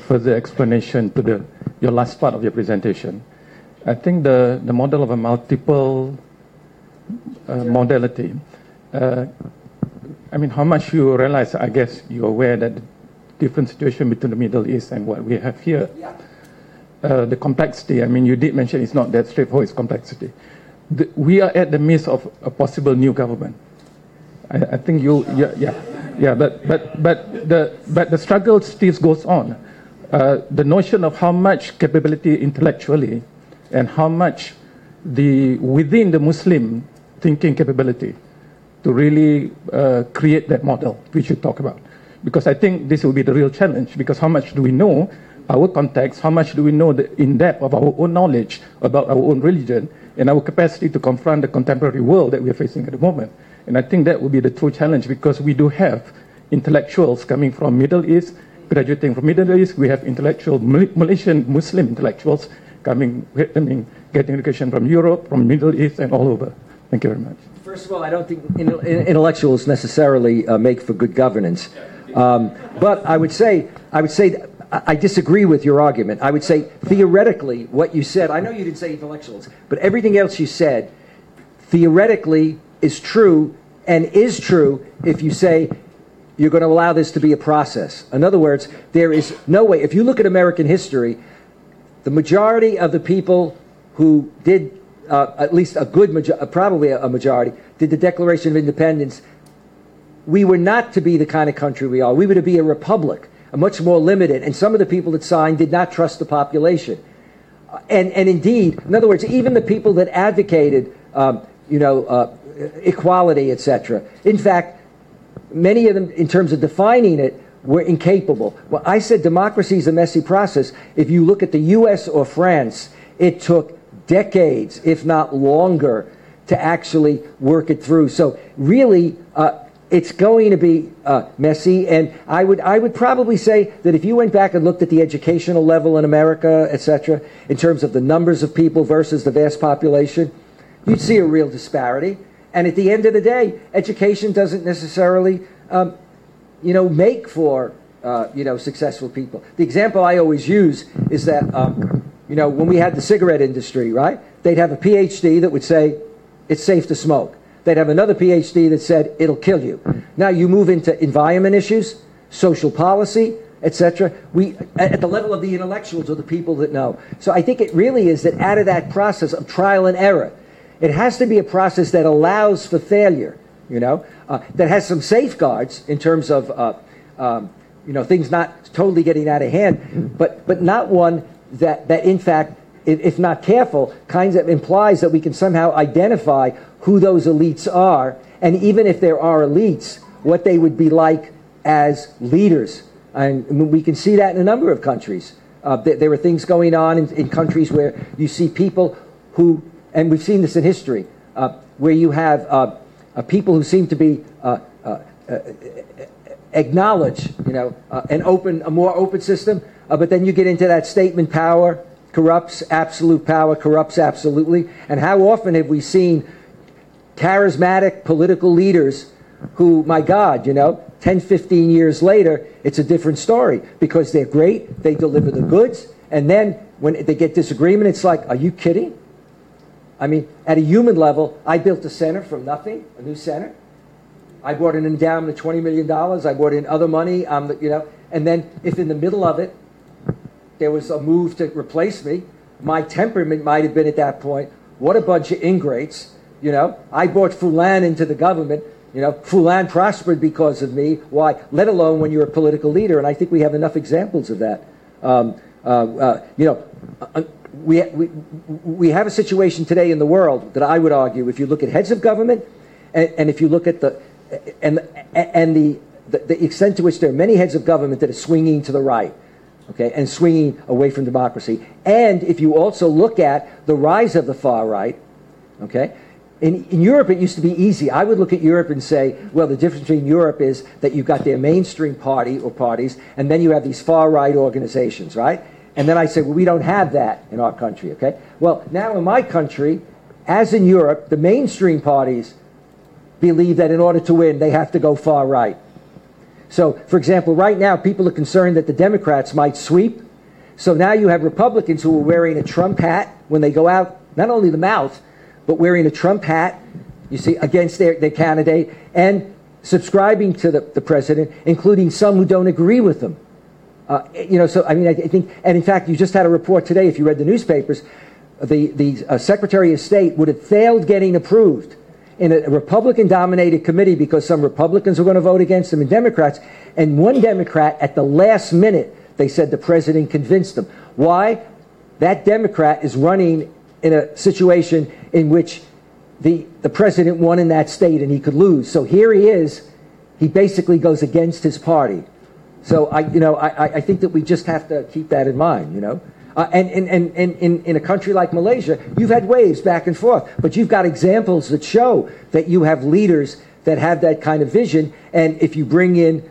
further explanation to your last part of your presentation. I think the model of a multiple modality, I mean, how much you realize, I guess you're aware that the different situation between the Middle East and what we have here, the complexity, I mean, you did mention it's not that straightforward, it's complexity. We are at the midst of a possible new government. I think but the struggle still goes on. The notion of how much capability intellectually and how much within the Muslim thinking capability to really create that model which you talk about. Because I think this will be the real challenge, because how much do we know our context, how much do we know the in-depth of our own knowledge about our own religion and our capacity to confront the contemporary world that we are facing at the moment. And I think that will be the true challenge, because we do have intellectuals coming from Middle East, graduating from Middle East. We have Malaysian Muslim intellectuals getting education from Europe, from Middle East, and all over. Thank you very much. First of all, I don't think intellectuals necessarily make for good governance. But I would say I disagree with your argument. I would say theoretically what you said, I know you didn't say intellectuals, but everything else you said theoretically is true, and is true if you say you're going to allow this to be a process. In other words, there is no way. If you look at American history, the majority of the people who did, at least a good majority, probably a majority, did the Declaration of Independence, we were not to be the kind of country we are. We were to be a republic, a much more limited. And some of the people that signed did not trust the population. And indeed, in other words, even the people that advocated, equality, etc. In fact, many of them, in terms of defining it, were incapable. Well, I said democracy is a messy process. If you look at the U.S. or France, it took decades, if not longer, to actually work it through. So really, it's going to be messy. And I would probably say that if you went back and looked at the educational level in America, etc., in terms of the numbers of people versus the vast population, you'd see a real disparity. And at the end of the day, education doesn't necessarily, make for, successful people. The example I always use is that, when we had the cigarette industry, right? They'd have a PhD that would say, it's safe to smoke. They'd have another PhD that said, it'll kill you. Now you move into environment issues, social policy, etc. We, at the level of the intellectuals, are the people that know. So I think it really is that out of that process of trial and error, it has to be a process that allows for failure, that has some safeguards in terms of, things not totally getting out of hand, but not one that in fact, if not careful, kind of implies that we can somehow identify who those elites are, and even if there are elites, what they would be like as leaders. And we can see that in a number of countries. There are things going on in countries where you see people who, and we've seen this in history, where you have people who seem to be acknowledge, a more open system, but then you get into that statement power corrupts, absolute power corrupts absolutely. And how often have we seen charismatic political leaders who, my God, 10, 15 years later, it's a different story because they're great, they deliver the goods, and then when they get disagreement, it's like, are you kidding? I mean, at a human level, I built a center from nothing, a new center. I brought in an endowment of $20 million. I brought in other money, and then if in the middle of it, there was a move to replace me, my temperament might have been at that point, what a bunch of ingrates, I brought Fulan into the government, You know, Fulan prospered because of me. Why? Let alone when you're a political leader. And I think we have enough examples of that. We have a situation today in the world that I would argue, if you look at heads of government, and if you look at the extent to which there are many heads of government that are swinging to the right, okay, and swinging away from democracy, and if you also look at the rise of the far right, okay. In Europe, it used to be easy. I would look at Europe and say, well, the difference between Europe is that you've got their mainstream party or parties, and then you have these far-right organizations, right? And then I say, well, we don't have that in our country, okay? Well, now in my country, as in Europe, the mainstream parties believe that in order to win, they have to go far-right. So, for example, right now, people are concerned that the Democrats might sweep. So now you have Republicans who are wearing a Trump hat when they go out, not only the mouth, but wearing a Trump hat, you see, against their candidate, and subscribing to the president, including some who don't agree with them. So, I mean, I think, and in fact, you just had a report today, if you read the newspapers, the Secretary of State would have failed getting approved in a Republican-dominated committee because some Republicans were going to vote against him and Democrats, and one Democrat, at the last minute, they said the president convinced them. Why? That Democrat is running in a situation in which the president won in that state and he could lose. So here he is. He basically goes against his party. So I think that we just have to keep that in mind, you know. And in a country like Malaysia, you've had waves back and forth, but you've got examples that show that you have leaders that have that kind of vision. And if you bring in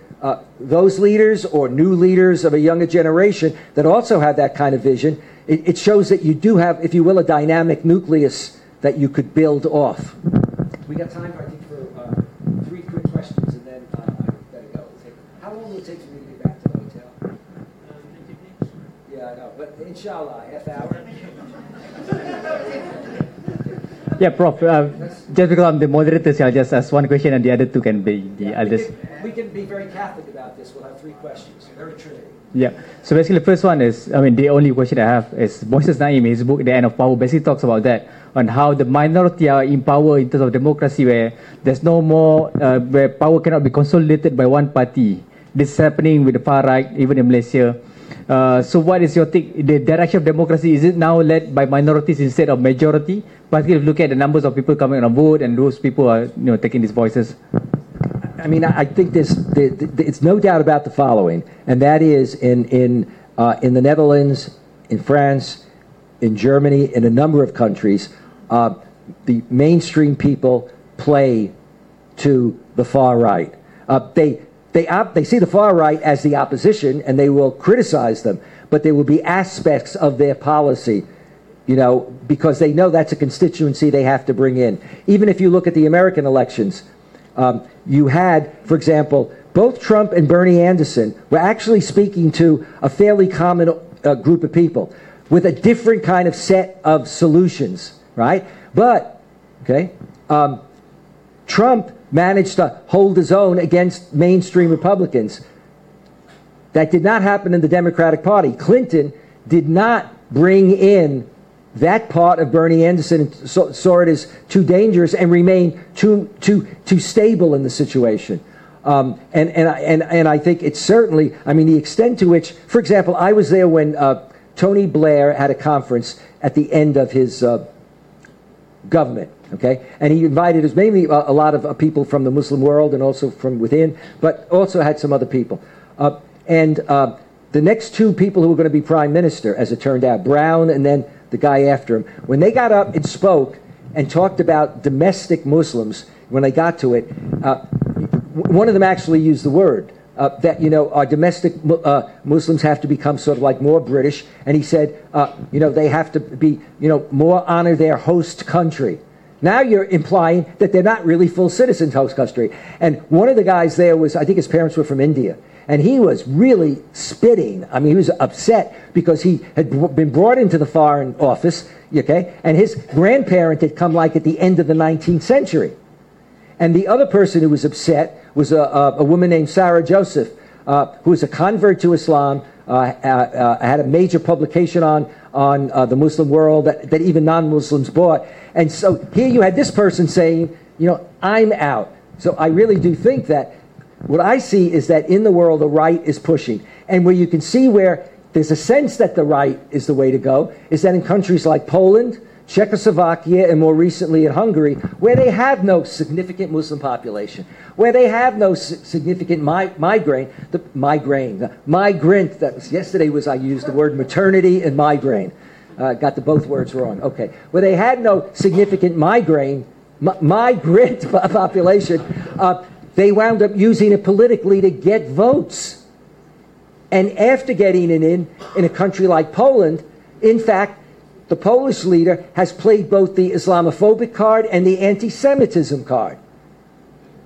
those leaders or new leaders of a younger generation that also have that kind of vision, it shows that you do have, if you will, a dynamic nucleus that you could build off. We got time, I think, for 3 quick questions, and then I better go. How long will it take for me to get back to the hotel? 50 minutes. Yeah, I know, but inshallah, half hour. Yeah, Prof. Just because I'm the moderator, so I'll just ask one question, and the other two can be the others. We can be very Catholic about this. We'll have 3 questions. Very Trinity. Yeah. So basically, the first one is, I mean, the only question I have is Moses Naim, his book, The End of Power, basically talks about that, on how the minority are in power in terms of democracy, where there's no more, where power cannot be consolidated by one party. This is happening with the far right, even in Malaysia. So what is your take? The direction of democracy, is it now led by minorities instead of majority? Particularly if you look at the numbers of people coming on vote and those people are, taking these voices. I mean, I think it's no doubt about the following, and that is in the Netherlands, in France, in Germany, in a number of countries, the mainstream people play to the far right. They see the far right as the opposition, and they will criticize them, but there will be aspects of their policy, because they know that's a constituency they have to bring in. Even if you look at the American elections, you had, for example, both Trump and Bernie Anderson were actually speaking to a fairly common group of people with a different kind of set of solutions, right? But, Trump managed to hold his own against mainstream Republicans. That did not happen in the Democratic Party. Clinton did not bring in that part of Bernie Anderson and saw it as too dangerous and remained too stable in the situation. And I think it's certainly, I mean, the extent to which, for example, I was there when Tony Blair had a conference at the end of his government, okay? And he invited us, mainly a lot of people from the Muslim world and also from within, but also had some other people. The next 2 people who were going to be prime minister, as it turned out, Brown and then the guy after him, when they got up and spoke and talked about domestic Muslims, when they got to it, one of them actually used the word that, our domestic Muslims have to become sort of like more British. And he said, they have to be, more honor their host country. Now you're implying that they're not really full citizens host country. And one of the guys there was, I think his parents were from India. And he was really spitting. I mean, he was upset because he had been brought into the Foreign Office, okay? And his grandparent had come like at the end of the 19th century. And the other person who was upset was a woman named Sarah Joseph, who was a convert to Islam, had a major publication on the Muslim world that even non-Muslims bought. And so here you had this person saying, I'm out. So I really do think that what I see is that in the world, the right is pushing. And where you can see where there's a sense that the right is the way to go is that in countries like Poland, Czechoslovakia, and more recently in Hungary, where they have no significant Muslim population, where they have no significant migrant, that was yesterday I used the word maternity and migraine. Got both words wrong. Okay. Where they had no significant migrant population, they wound up using it politically to get votes. And after getting it in a country like Poland, in fact, the Polish leader has played both the Islamophobic card and the anti-Semitism card.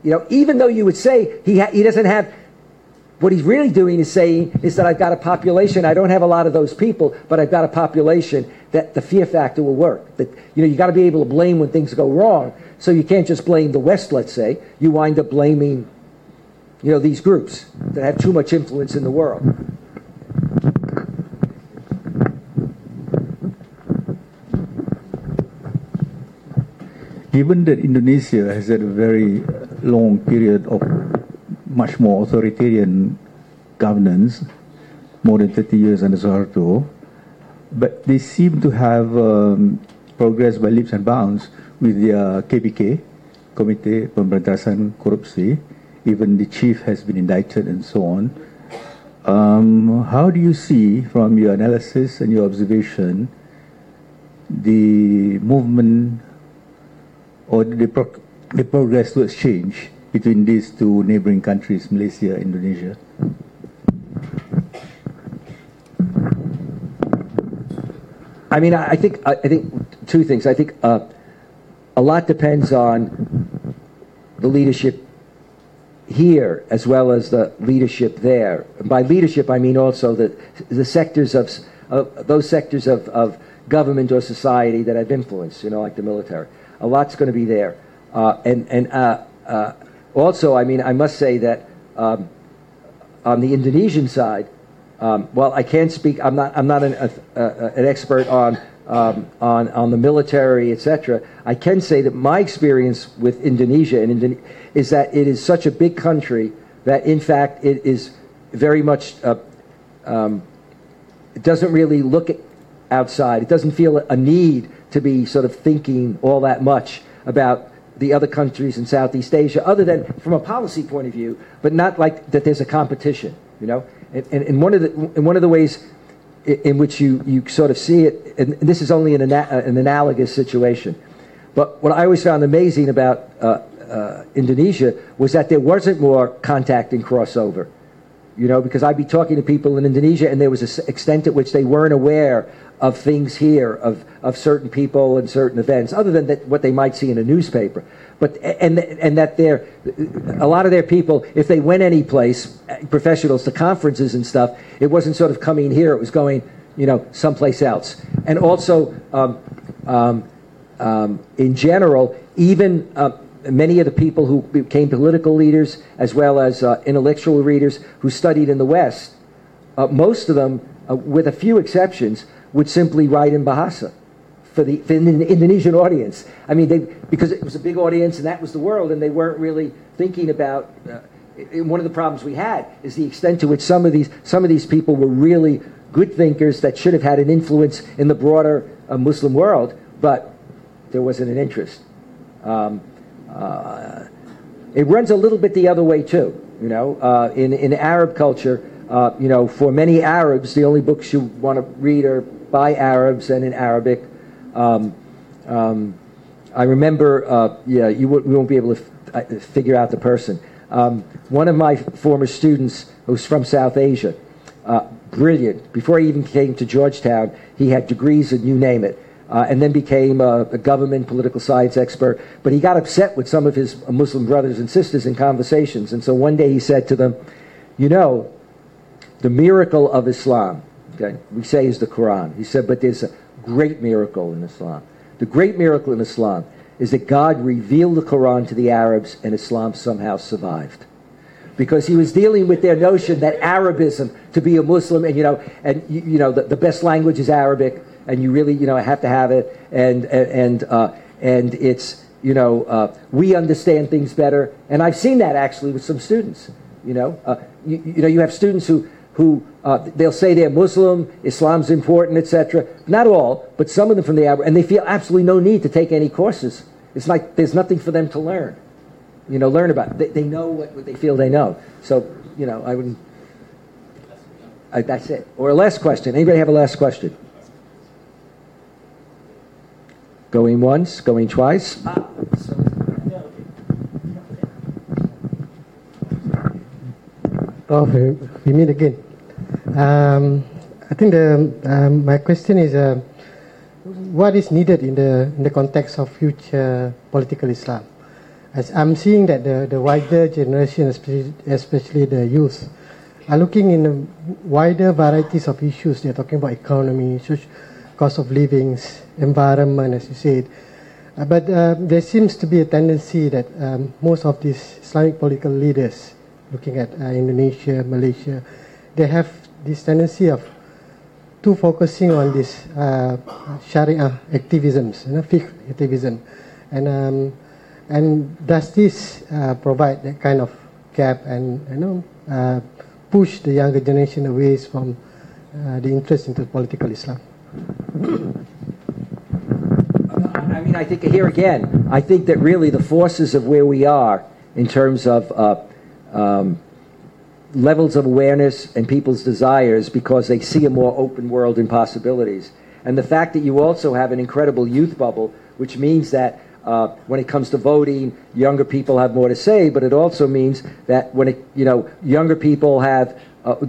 You know, even though you would say he doesn't have, what he's really doing is saying is that I've got a population, I don't have a lot of those people, but I've got a population that the fear factor will work. That, you know, you got to be able to blame when things go wrong. So you can't just blame the West, let's say. You wind up blaming, you know, these groups that have too much influence in the world. Given that Indonesia has had a very long period of much more authoritarian governance, more than 30 years under Soeharto, but they seem to have progressed by leaps and bounds with their KPK, Komite Pemberantasan Korupsi. Even the chief has been indicted and so on. How do you see, from your analysis and your observation, the movement or the progress towards change between these two neighboring countries, Malaysia and Indonesia? I mean, I think two things. I think a lot depends on the leadership here as well as the leadership there. By leadership, I mean also the sectors of those sectors of government or society that have influence, you know, like the military. A lot's going to be there. Also, I mean, I must say that on the Indonesian side, well, I can't speak. I'm not an expert on the military, etc. I can say that my experience with Indonesia is that it is such a big country that, in fact, it is very much. It doesn't really look outside. It doesn't feel a need to be sort of thinking all that much about the other countries in Southeast Asia, other than from a policy point of view, but not like that there's a competition, you know. And one of the ways in which you sort of see it, and this is only an analogous situation, but what I always found amazing about Indonesia was that there wasn't more contact and crossover, you know, because I'd be talking to people in Indonesia, and there was an extent at which they weren't aware of things here, of certain people and certain events, other than what they might see in a newspaper. But and that a lot of their people, if they went any place, professionals to conferences and stuff, it wasn't sort of coming here; it was going, you know, someplace else. And also, in general, even many of the people who became political leaders, as well as intellectual leaders who studied in the West, most of them, with a few exceptions, would simply write in Bahasa for the Indonesian audience. I mean, because it was a big audience and that was the world, and they weren't really thinking about. One of the problems we had is the extent to which some of these people were really good thinkers that should have had an influence in the broader Muslim world, but there wasn't an interest. It runs a little bit the other way too. You know, in Arab culture, you know, for many Arabs, the only books you want to read are by Arabs and in Arabic. I remember, we won't be able to figure out the person. One of my former students, who's from South Asia, brilliant. Before he even came to Georgetown, he had degrees in you name it, and then became a government political science expert. But he got upset with some of his Muslim brothers and sisters in conversations, and so one day he said to them, "You know, the miracle of Islam, okay, we say is the Quran." He said, but there's a great miracle in Islam. The great miracle in Islam is that God revealed the Quran to the Arabs and Islam somehow survived. Because he was dealing with their notion that Arabism, to be a Muslim, and the best language is Arabic, and you really have to have it, and we understand things better. And I've seen that actually with some students. You have students who they'll say they're Muslim, Islam's important, etc. Not all, but some of them from the ABIM, and they feel absolutely no need to take any courses. It's like there's nothing for them to learn. Learn about it. They know what they feel they know. So, I wouldn't. That's it. Or a last question. Anybody have a last question? Going once, going twice. Prof, we meet again. I think my question is, what is needed in the context of future political Islam? As I'm seeing that the wider generation, especially the youth, are looking in a wider varieties of issues. They're talking about economy, cost of living, environment, as you said. But there seems to be a tendency that most of these Islamic political leaders, looking at Indonesia, Malaysia, they have this tendency of focusing on this Sharia activisms, fiqh activism, and does this provide that kind of gap and push the younger generation away from the interest into political Islam? I think here again, I think that really the forces of where we are in terms of levels of awareness and people's desires, because they see a more open world in possibilities. And the fact that you also have an incredible youth bubble, which means that when it comes to voting, younger people have more to say, but it also means that when younger people have,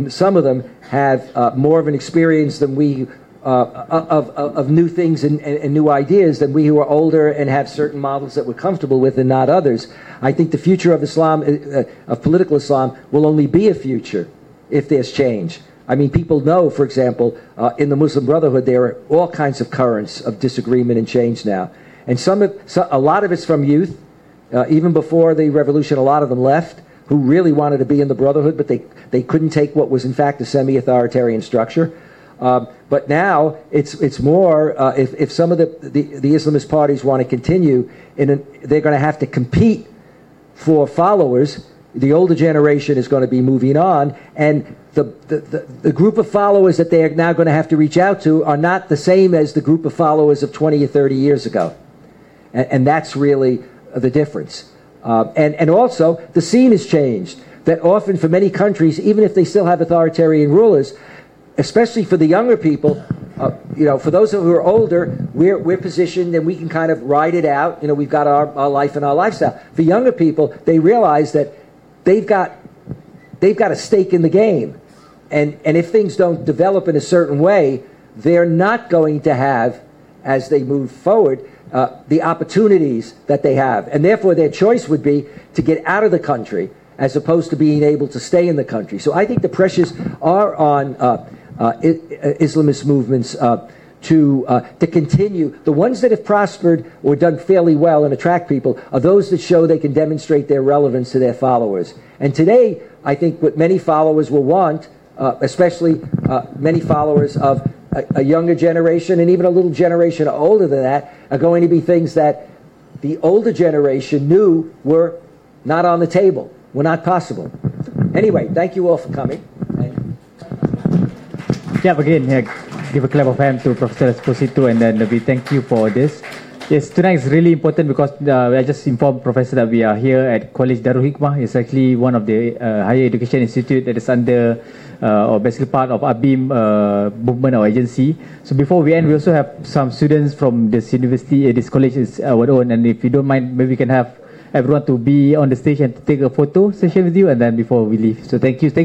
some of them have more of an experience than we of new things and new ideas than we who are older and have certain models that we're comfortable with and not others. I think the future of Islam, of political Islam, will only be a future if there's change. People know, for example, in the Muslim Brotherhood, there are all kinds of currents of disagreement and change now. And a lot of it's from youth. Even before the revolution, a lot of them left, who really wanted to be in the Brotherhood, but they couldn't take what was in fact a semi-authoritarian structure. But now it's more, if some of the Islamist parties want to continue, they're going to have to compete for followers. The older generation is going to be moving on, and the group of followers that they are now going to have to reach out to are not the same as the group of followers of 20 or 30 years ago. And that's really the difference. And also, the scene has changed. That often for many countries, even if they still have authoritarian rulers, especially for the younger people, for those who are older, we're positioned and we can kind of ride it out. We've got our life and our lifestyle. For younger people, they realize that they've got a stake in the game. And if things don't develop in a certain way, they're not going to have, as they move forward, the opportunities that they have. And therefore, their choice would be to get out of the country as opposed to being able to stay in the country. So I think the pressures are on Islamist movements to continue. The ones that have prospered or done fairly well and attract people are those that show they can demonstrate their relevance to their followers. And today, I think what many followers will want, especially many followers of a younger generation and even a little generation older than that, are going to be things that the older generation knew were not on the table, were not possible. Anyway, thank you all for coming. Yeah, again, give a clap of hands to Professor L.Esposito, and then we thank you for this. Yes, tonight is really important because I just informed Professor that we are here at Kolej Darul Hikmah. It's actually one of the higher education institute that is under or basically part of ABIM movement or agency. So before we end, we also have some students from this university. This college is our own, and if you don't mind, maybe we can have everyone to be on the stage and to take a photo session with you, and then before we leave. So thank you so